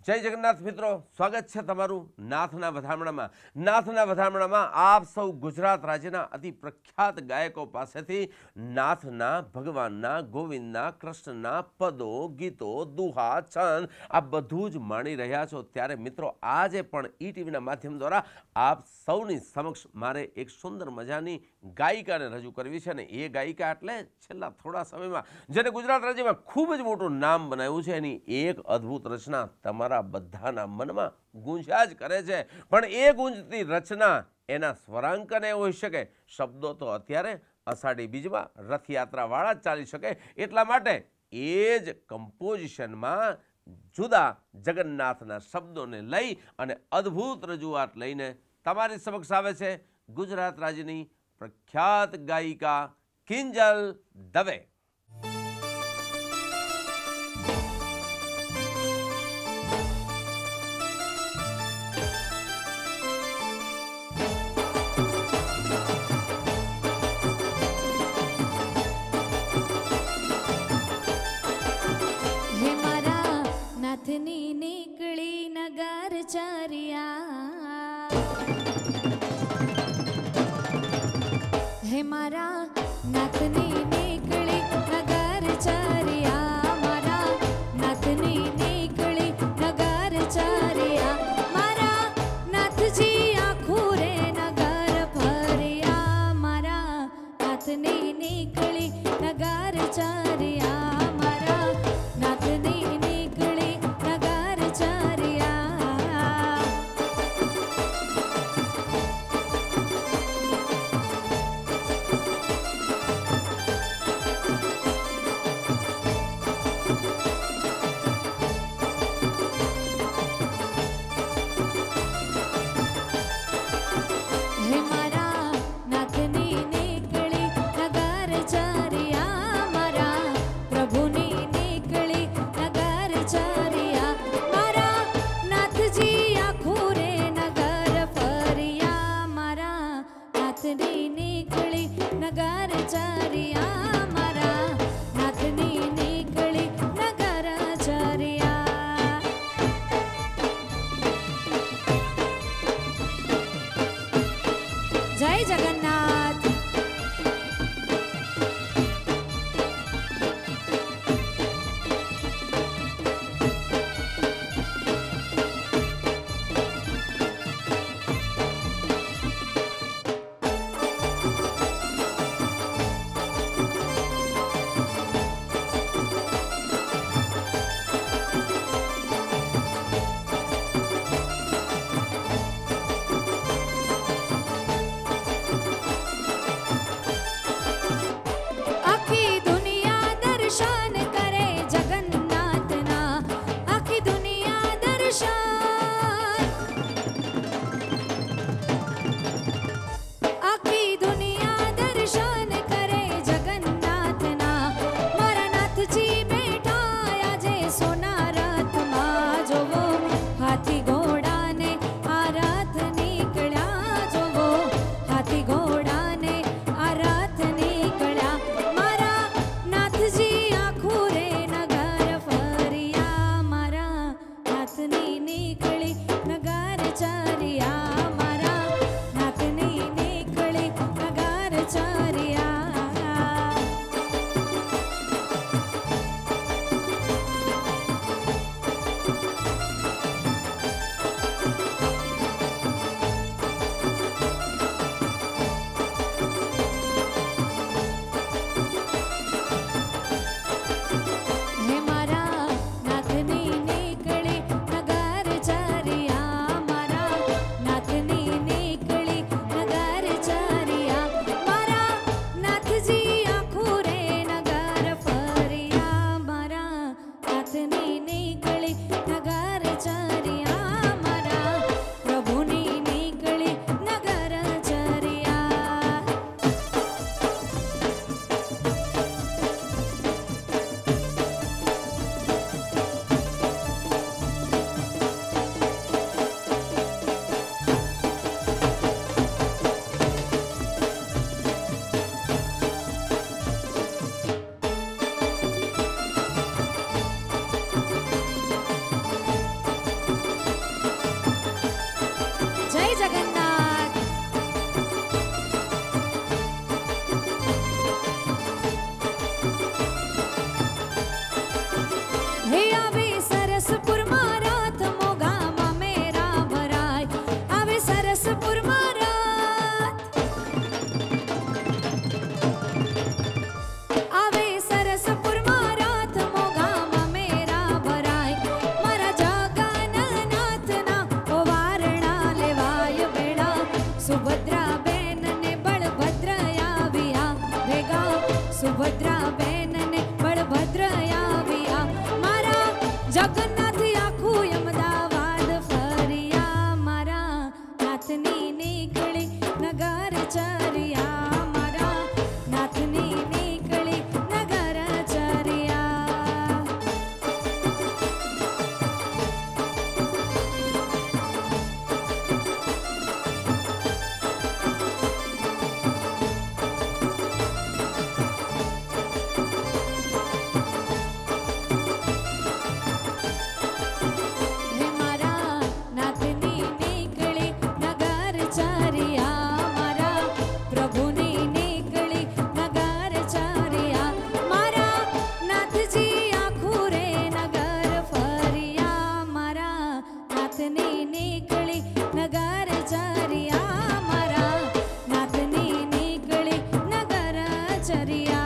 जय जगन्नाथ मित्रों, स्वागत है तमारू नाथना वधामणामां। नाथना वधामणामां आप सौ गुजरात राज्यना अति प्रख्यात गायकों पासेथी नाथना, भगवानना, गोविंदना, कृष्णना पदो, गीतो, दुहा, छंद आ बधुं ज माणी रह्या छो। त्यारे मित्रों आजे पण ईटीवीना माध्यम द्वारा आप सौनी समक्ष मारे एक सुंदर मजानी गायिकाने रजू करवी छे ने ए गायिका एटले छेल्ला थोड़ा समयमां जेने गुजरात राज्यमां खूब ज मोटुं नाम बनाव्युं छे एनी एक अद्भुत रचना तमारा बधाना मनमा गूंज्या ज करे छे। पण ए गूंजती रचना एना स्वरांकने होई शके, शब्दों तो अत्यारे अषाढ़ी बीजमां रथयात्रावाळा ज चाली शके, एटला माटे ए ज कम्पोजिशनमां जुदा जगन्नाथना शब्दोने लई अने अद्भुत रजूआत लईने तमारी समक्ष आवे छे गुजरात राज्यनी प्रख्यात गायिका किंजल दवे। नाथनी निकली नगर चरिया, हे मारा नाथनी निकली नगर चरिया, मारा नाथनी निकली नगर चरिया, मारा नाथजी आखुरे नगर फरिया, मारा नाथनी निकली नगर चरिया, मारा नाथनी नगर સુભદ્રા બેન ને બળભદ્ર આવ્યા મારા જગન્નાથ આખું અમદાવાદ ફર્યા મારા નાથની નીકળી નગર ચર્યા મારા નાથની નીકળી નગર ચર્યા હે મારા નાથની નીકળી નગર ચર્યા મારા પ્રભુની નીકળી નગર ચર્યા મારા નાથજી આખું રે નગર ફર્યા મારા નાથની નીકળી નગર ચર્યા મારા નાથની નીકળી નગર ચર્યા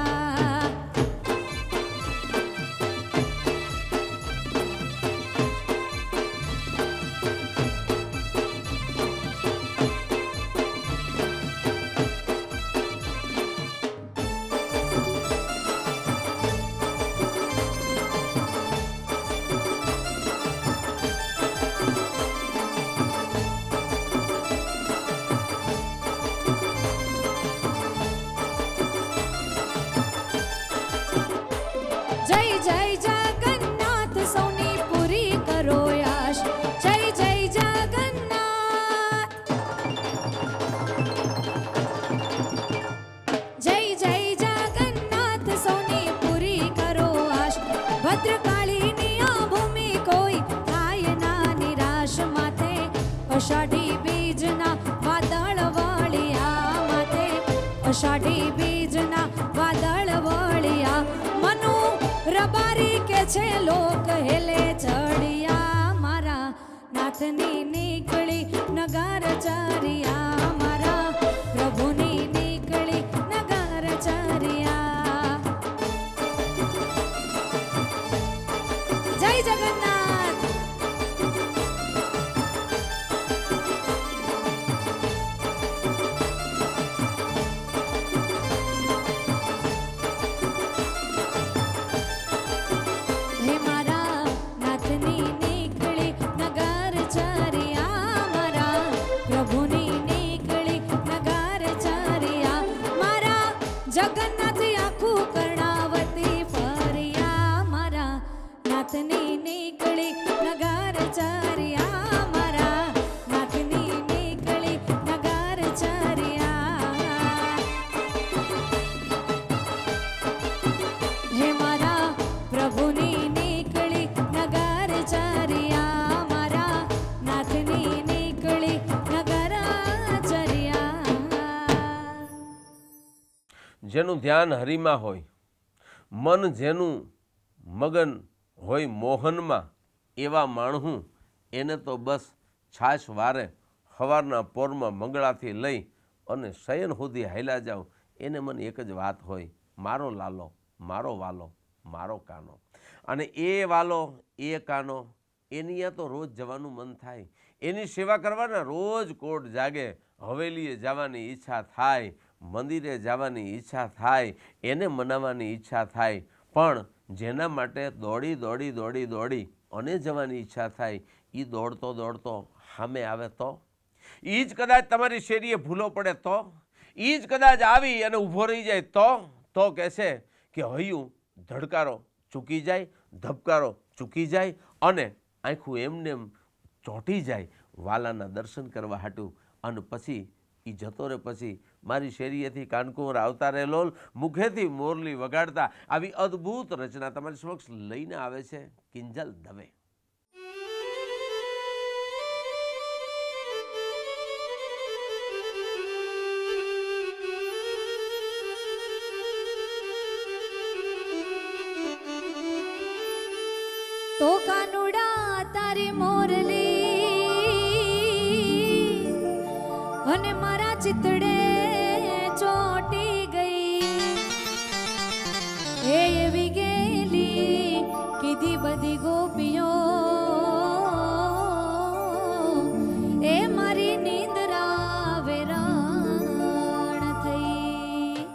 જય જય જગન્નાથ સૌની પૂરી કરો આશ જય જય જગન્નાથ જય જય જગન્નાથ સૌની પૂરી કરો આશ ભદ્રકાળીની આ ભૂમિ કોઈ થાય ના નિરાશ માથે અષાઢી બીજના વાદળ વળ્યા માથે અષાઢી બીજના વાદળ વળ્યા મનુ રબારી કે છે લોક હેલે ચડિયા મારા નાથની નીકળી નગર ચર્યા મારા પ્રભુની નીકળી નગર ચર્યા જય જગન્નાથ હે મારા નાથની નીકળી નગર ચર્યા મારા પ્રભુની નીકળી નગર ચર્યા મારા જગન્નાથ આખું કર્ણાવતી ફર્યા મારા નાથની નીકળી નગર ચર્યા મારા નાથની નીકળી નગર ચર્યા હે મારા પ્રભુની નીકળી નગર ચર્યા મારા નાથની નીકળી નગર ચર્યા જેનું ધ્યાન હરિમાં હોય, મન જેનું મગન હોય મોહનમાં, એવા માણહું એને તો બસ છાશ વારે સવારના પોરમાં મંગળાથી લઈ અને શયન સુધી હાલ્યા જાવ એને મને એક જ વાત હોય, મારો લાલો, મારો વાલો, મારો કાનો. અને એ વાલો એ કાનો એની ત્યાં તો રોજ જવાનું મન થાય, એની સેવા કરવાના રોજ કોટ જાગે, હવેલીએ જવાની ઈચ્છા થાય, મંદિરે જવાની ઈચ્છા થાય, એને મનાવવાની ઈચ્છા થાય. પણ જેના માટે દોડી દોડી દોડી દોડી અને જવાની ઈચ્છા થાય એ દોડતો દોડતો સામે આવે તો, એ જ કદાચ તમારી શેરીએ ભૂલો પડે તો, એ જ કદાચ આવી અને ઊભો રહી જાય તો કહેશે કે હૈયું ધડકારો ચૂકી જાય, ધબકારો ચૂકી જાય અને આંખું એમને એમ ચોંટી જાય વાલાના દર્શન કરવા હાટું. અને પછી એ જતો રહે પછી મારી શેરીએથી કાનકુંવર આવતા રહેલો મુખેથી મોરલી વગાડતા આવી અદ્ભુત રચના તમારી સમક્ષ લઈને આવે છે કિંજલ દવે. તો કાનુડા તારી મોરલી અને મારા ચિતડે ચોટી ગઈ, એ એવી ગેલી કીધી બધી ગોપીઓ એ મારી નિંદ્રા વેરાણ થઈ.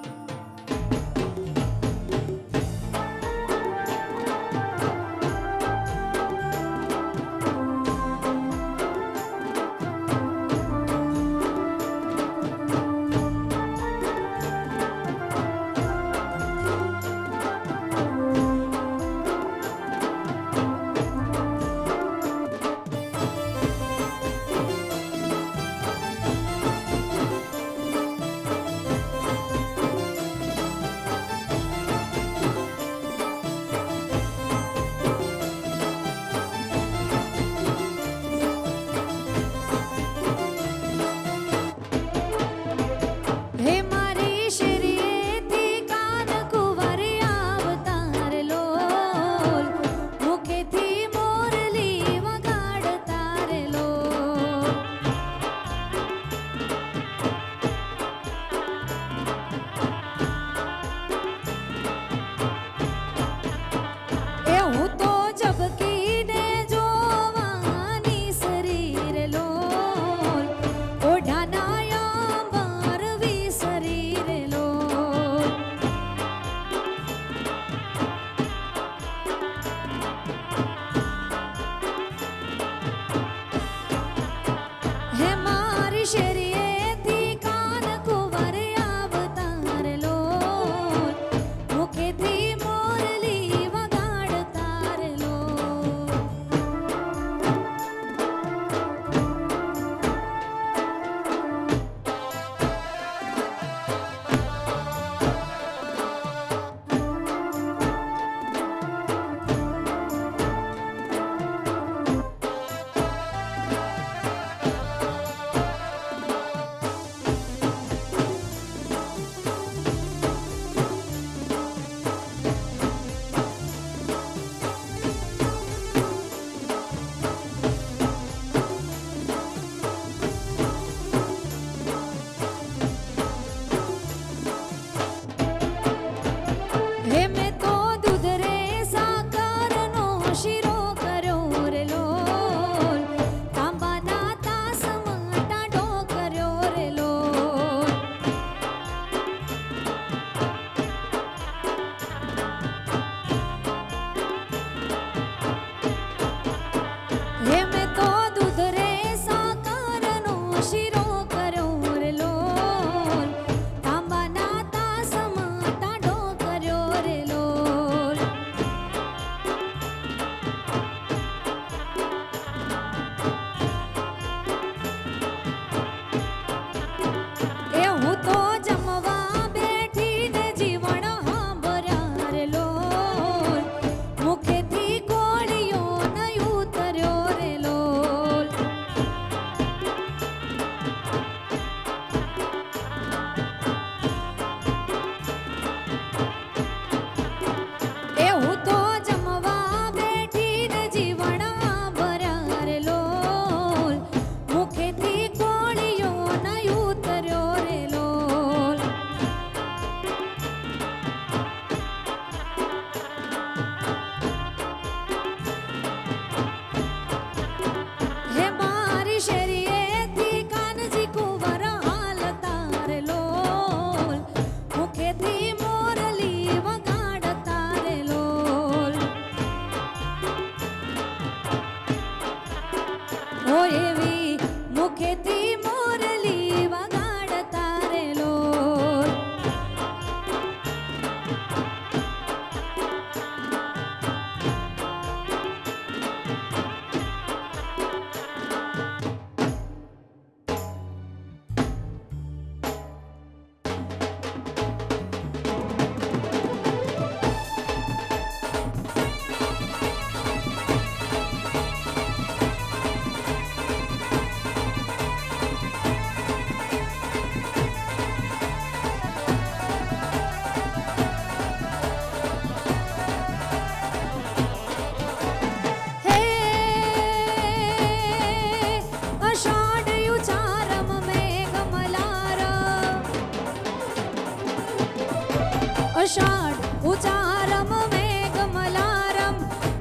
अषाढ उचारम मेघमलारम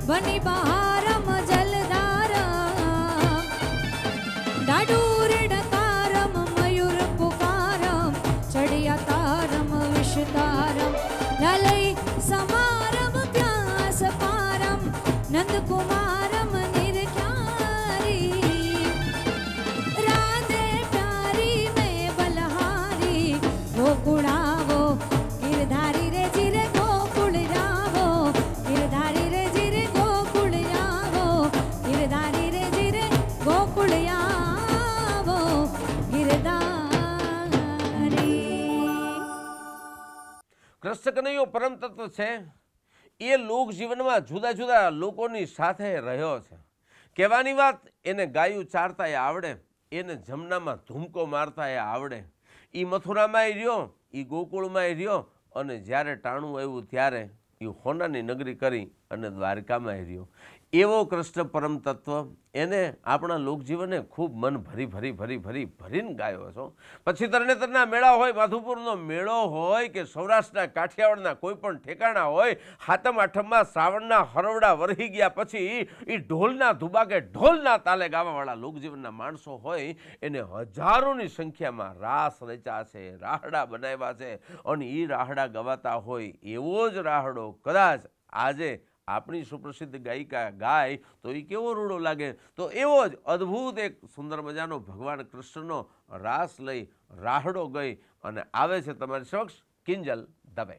बनी बहारम जलधारम डाडूर डकारम मयूर पुकारम चढ़िया तारम विषतारम ललय समारम प्यास पारम नंद कुमारम निर्ख्यारी राधे प्यारी में बलहारी गोकुड़ावो गिरधारी रे जिरे गोकुल जावो गिरधारी रे जिरे गोकुल जावो गिरधारी रे जिरे गोकुल जावो गिरधारी। કૃષ્ણ કનૈયો પરમ તત્વ છે એ લોક જીવનમાં જુદા જુદા લોકોની સાથે રહ્યો છે. કહેવાની વાત એને ગાયું ચારતા એ આવડે, એને જમનામાં ધૂમકો મારતા એ આવડે. એ મથુરામાં રહ્યો, એ ગોકુળમાં રહ્યો અને જ્યારે ટાણું આવ્યું ત્યારે એ હોનાની નગરી કરી અને દ્વારકામાં રહ્યો. એવો કૃષ્ણ પરમ તત્વ એને આપણા લોકજીવને ખૂબ મન ભરીને ગાયો છો. પછી તરણેતરના મેળા હોય, માધુપુરનો મેળો હોય કે સૌરાષ્ટ્રના કાઠિયાવાડના કોઈ પણ ઠેકાણા હોય, હાતમ આઠમમાં શ્રાવણના હરવડા વરહી ગયા પછી એ ઢોલના ધુબાકે ઢોલના તાલે ગાવાવાળા લોકજીવનના માણસો હોય એને હજારોની સંખ્યામાં રાસ રચ્યા છે, રાહડા બનાવ્યા છે અને એ રાહડા ગવાતા હોય એવો જ રાહડો કદાચ આજે આપણી સુપ્રસિદ્ધ ગાયિકા ગાય તો એ કેવો રૂડો લાગે. તો એવો જ અદ્ભુત એક સુંદર મજાનો ભગવાન કૃષ્ણનો રાસ લઈ રાહડો ગઈ અને આવે છે તમારી સમક્ષ કિંજલ દવે.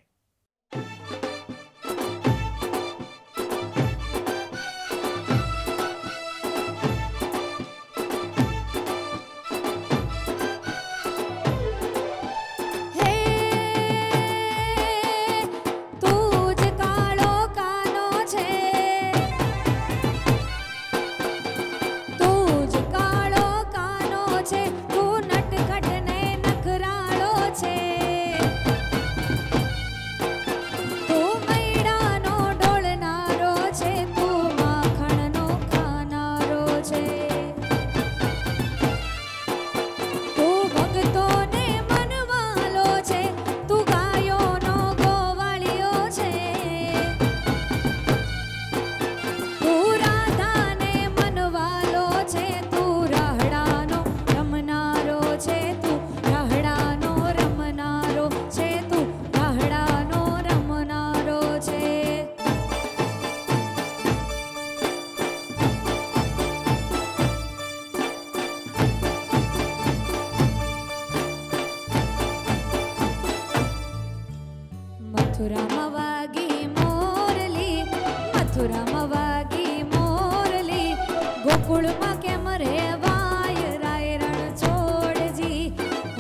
गोकुळમાં કેમ રેવાય રાય રણ છોડજી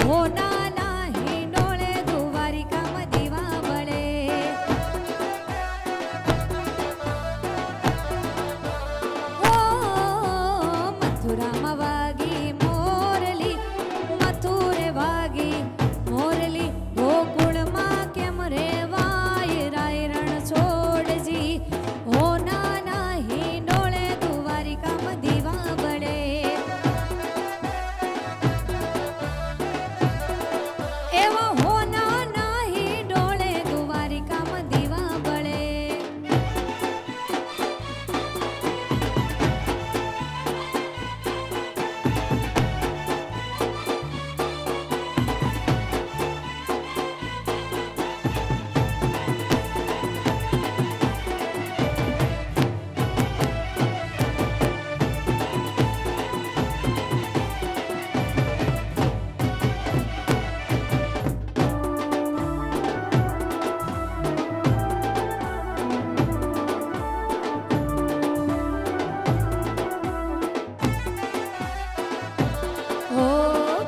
હોના નાહી ડોળે દ્વારિકામાં દીવા બળે ઓ મથુરામાં વાગી મોરલી મથુરે વાગી મોરલી ગોકુળમાં કેમ રેવાય રાય રણ છોડજી હોના નાહી ડોળે દ્વારિકામાં દીવા બળે એવા હોના નાહી ડોળે દ્વારિકામાં દીવા બળે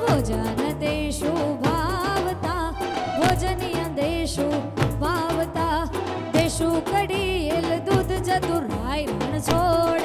ભોજન દેશો ભાવતા ભોજનીય દેશો ભાવતા દેશો કડીએલ દૂધ જતું રાય રણ છોડ